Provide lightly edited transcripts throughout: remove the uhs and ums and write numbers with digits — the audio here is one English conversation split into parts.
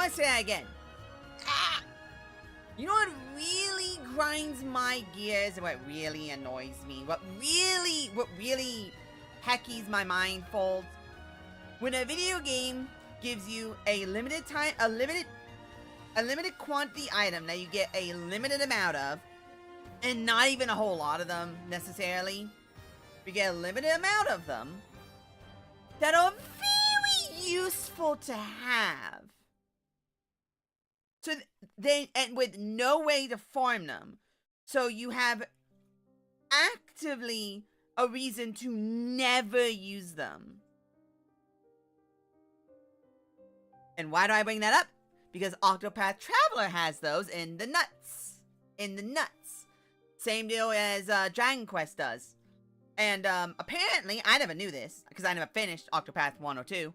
gonna say that again. Ah! You know what really grinds my gears and what really annoys me? What really heckies my mind folds? When a video game gives you a limited time, a limited quantity item that you get a limited amount of, and not even a whole lot of them necessarily. You get a limited amount of them that are very useful to have. So and with no way to farm them. So you have actively a reason to never use them. And why do I bring that up? Because Octopath Traveler has those in the nuts. Same deal as Dragon Quest does. And apparently, I never knew this, because I never finished Octopath 1 or 2.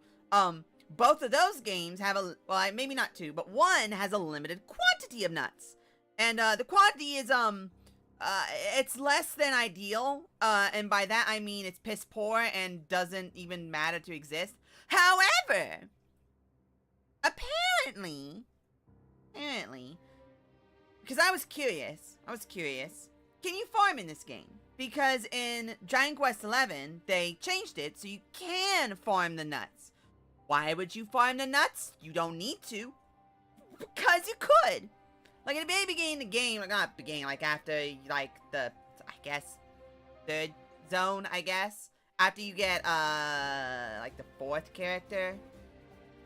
Both of those games have a, well, maybe not two, but one has a limited quantity of nuts. And the quantity is, it's less than ideal. And by that, I mean it's piss poor and doesn't even matter to exist. However, apparently, because I was curious, can you farm in this game? Because in Dragon Quest XI, they changed it so you can farm the nuts. Why would you farm the nuts? You don't need to. Because you could. Like, in the very beginning of the game, like, not beginning, like, after, like, the, I guess, third zone, I guess. After you get, like, the fourth character.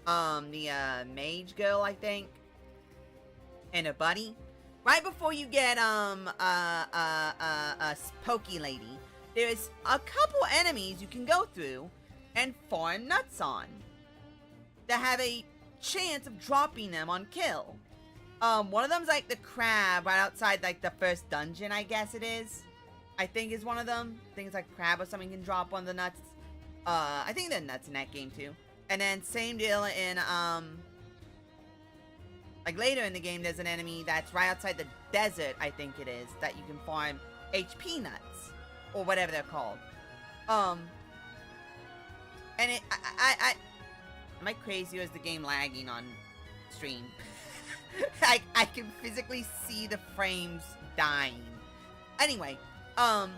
The, mage girl, I think. And a buddy. Right before you get, a pokey lady, there's a couple enemies you can go through and farm nuts on. That have a chance of dropping them on kill. One of them's like the crab right outside like the first dungeon, I guess it is. I think is one of them. I think it's like crab or something can drop on the nuts. I think there are nuts in that game too. And then same deal in like later in the game, there's an enemy that's right outside the desert, I think it is, that you can farm HP nuts or whatever they're called. And it, am I crazy or is the game lagging on stream? I can physically see the frames dying. Anyway, however,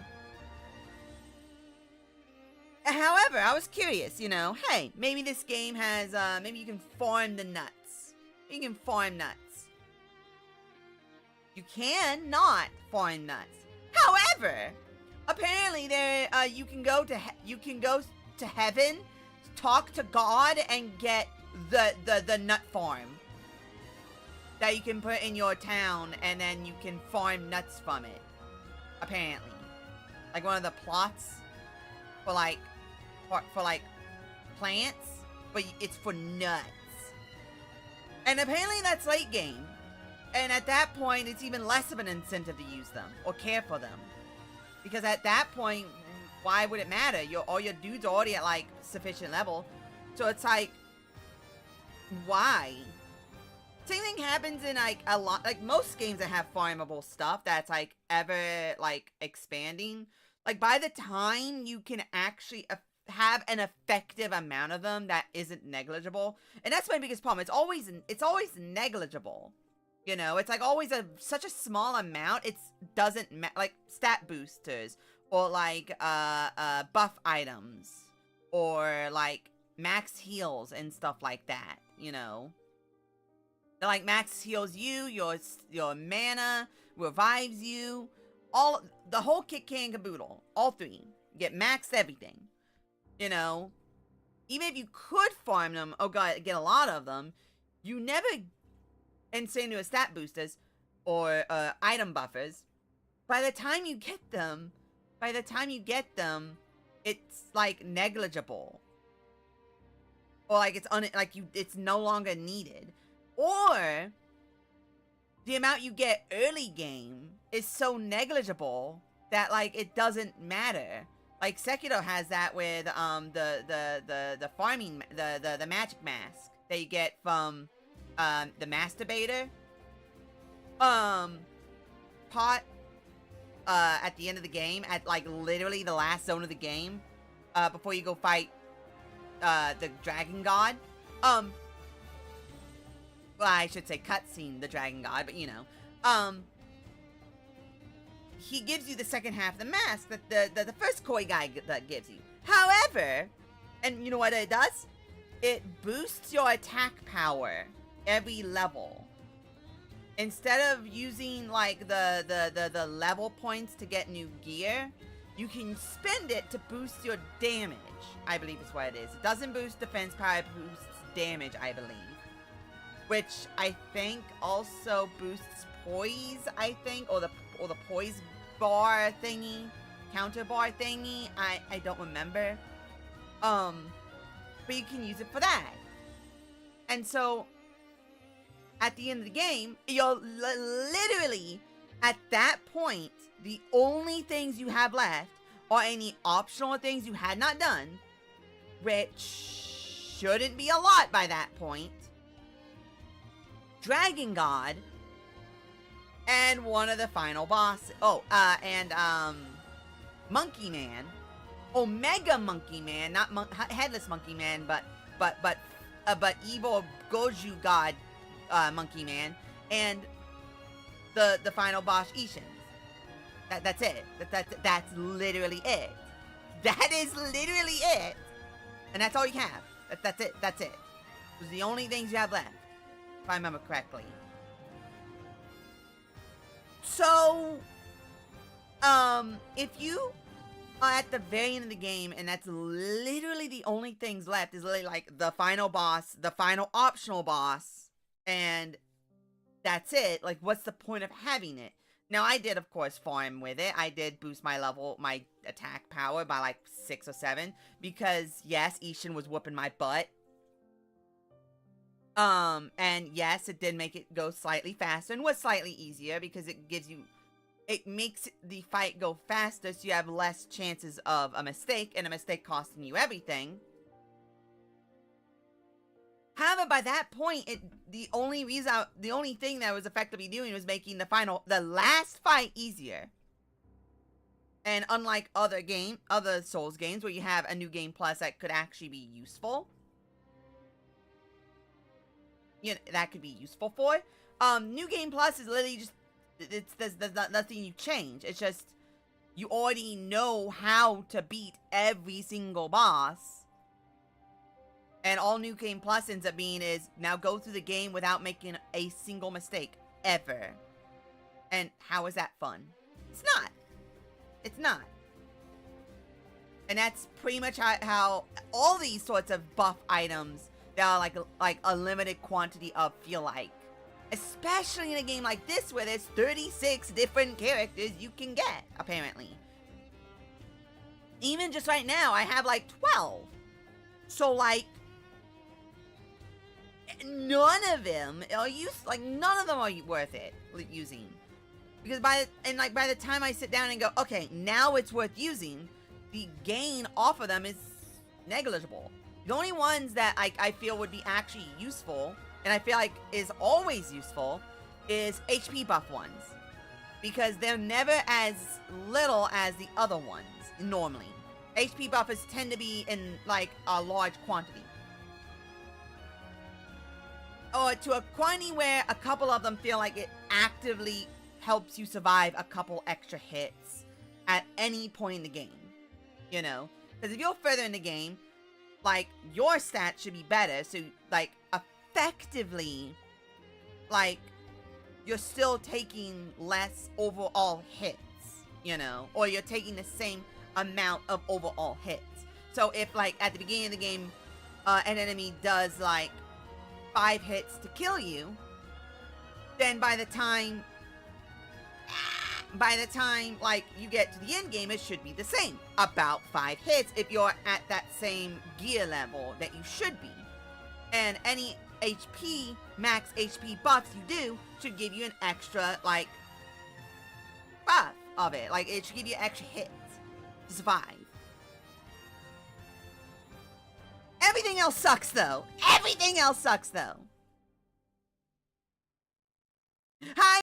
I was curious, you know, hey, maybe this game has, maybe you can farm the nuts. You can farm nuts. You can not farm nuts. However, apparently there, you can go to heaven, talk to God, and get the nut farm that you can put in your town, and then you can farm nuts from it. Apparently, like one of the plots for like plants, but it's for nuts. And apparently that's late game. And at that point, it's even less of an incentive to use them or care for them, because at that point, why would it matter? All your dudes are already at like sufficient level, so it's like, why? Same thing happens in like a lot, like most games that have farmable stuff that's like ever like expanding. Like by the time you can actually have an effective amount of them that isn't negligible, and that's my biggest problem. It's always negligible. You know, it's like always such a small amount. It doesn't like stat boosters or like buff items or like max heals and stuff like that. You know. Like max heals you, your mana revives you, the whole kit can caboodle, all three. You get maxed everything, you know. Even if you could farm them, oh god, get a lot of them, you never, and same to stat boosters or item buffers. By the time you get them, it's like negligible, or like it's no longer needed. Or the amount you get early game is so negligible that like it doesn't matter. Like Sekiro has that with the farming the magic mask that you get from the masturbator pot at the end of the game, at like literally the last zone of the game, before you go fight the dragon god. well, I should say cutscene, the Dragon God, but he gives you the second half of the mask that the first koi guy that gives you. However, and you know what it does? It boosts your attack power every level. Instead of using like the level points to get new gear, you can spend it to boost your damage, I believe is what it is. It doesn't boost defense power, it boosts damage, I believe. Which I think also boosts poise, I think, or the poise bar thingy, counter bar thingy. I don't remember. But you can use it for that. And so at the end of the game, you're literally at that point, the only things you have left are any optional things you had not done, which shouldn't be a lot by that point. Dragon God, and one of the final bosses. Oh, and Monkey Man, Omega Monkey Man, not Headless Monkey Man, but evil Goju God Monkey Man, and the final boss Ishin. That's it. That's literally it. That is literally it, and that's all you have. That's it. That's it. Those are the only things you have left, if I remember correctly. So, if you are at the very end of the game and that's literally the only things left is literally like the final boss, the final optional boss, and that's it, like what's the point of having it? Now I did of course farm with it. I did boost my attack power by like 6 or 7 because yes, Ishin was whooping my butt. And yes, it did make it go slightly faster and was slightly easier because it makes the fight go faster so you have less chances of a mistake and a mistake costing you everything. However, by that point, the only thing that was effectively doing was making the last fight easier. And unlike other Souls games where you have a new game plus that could actually be useful, that could be useful for. New Game Plus is literally just, there's nothing you change. It's just, you already know how to beat every single boss. And all New Game Plus ends up being is, now go through the game without making a single mistake, ever. And how is that fun? It's not. It's not. And that's pretty much how all these sorts of buff items that are like a limited quantity of feel like. Especially in a game like this where there's 36 different characters you can get, apparently. Even just right now, I have like 12. So like, none of them are worth it using. Because by the time I sit down and go, okay, now it's worth using, the gain off of them is negligible. The only ones that I feel would be actually useful, and I feel like is always useful, is HP buff ones. Because they're never as little as the other ones, normally. HP buffers tend to be in, like, a large quantity. Or to a quantity where a couple of them feel like it actively helps you survive a couple extra hits at any point in the game. You know? Because if you're further in the game, like, your stats should be better, so, like, effectively, like, you're still taking less overall hits, you know? Or you're taking the same amount of overall hits. So if, like, at the beginning of the game, an enemy does, like, 5 hits to kill you, then by the time, like, you get to the end game, it should be the same. About 5 hits if you're at that same gear level that you should be. And any max HP buffs you do should give you an extra, like, buff of it. Like, it should give you extra hits to survive. Everything else sucks, though. Everything else sucks, though. Hi.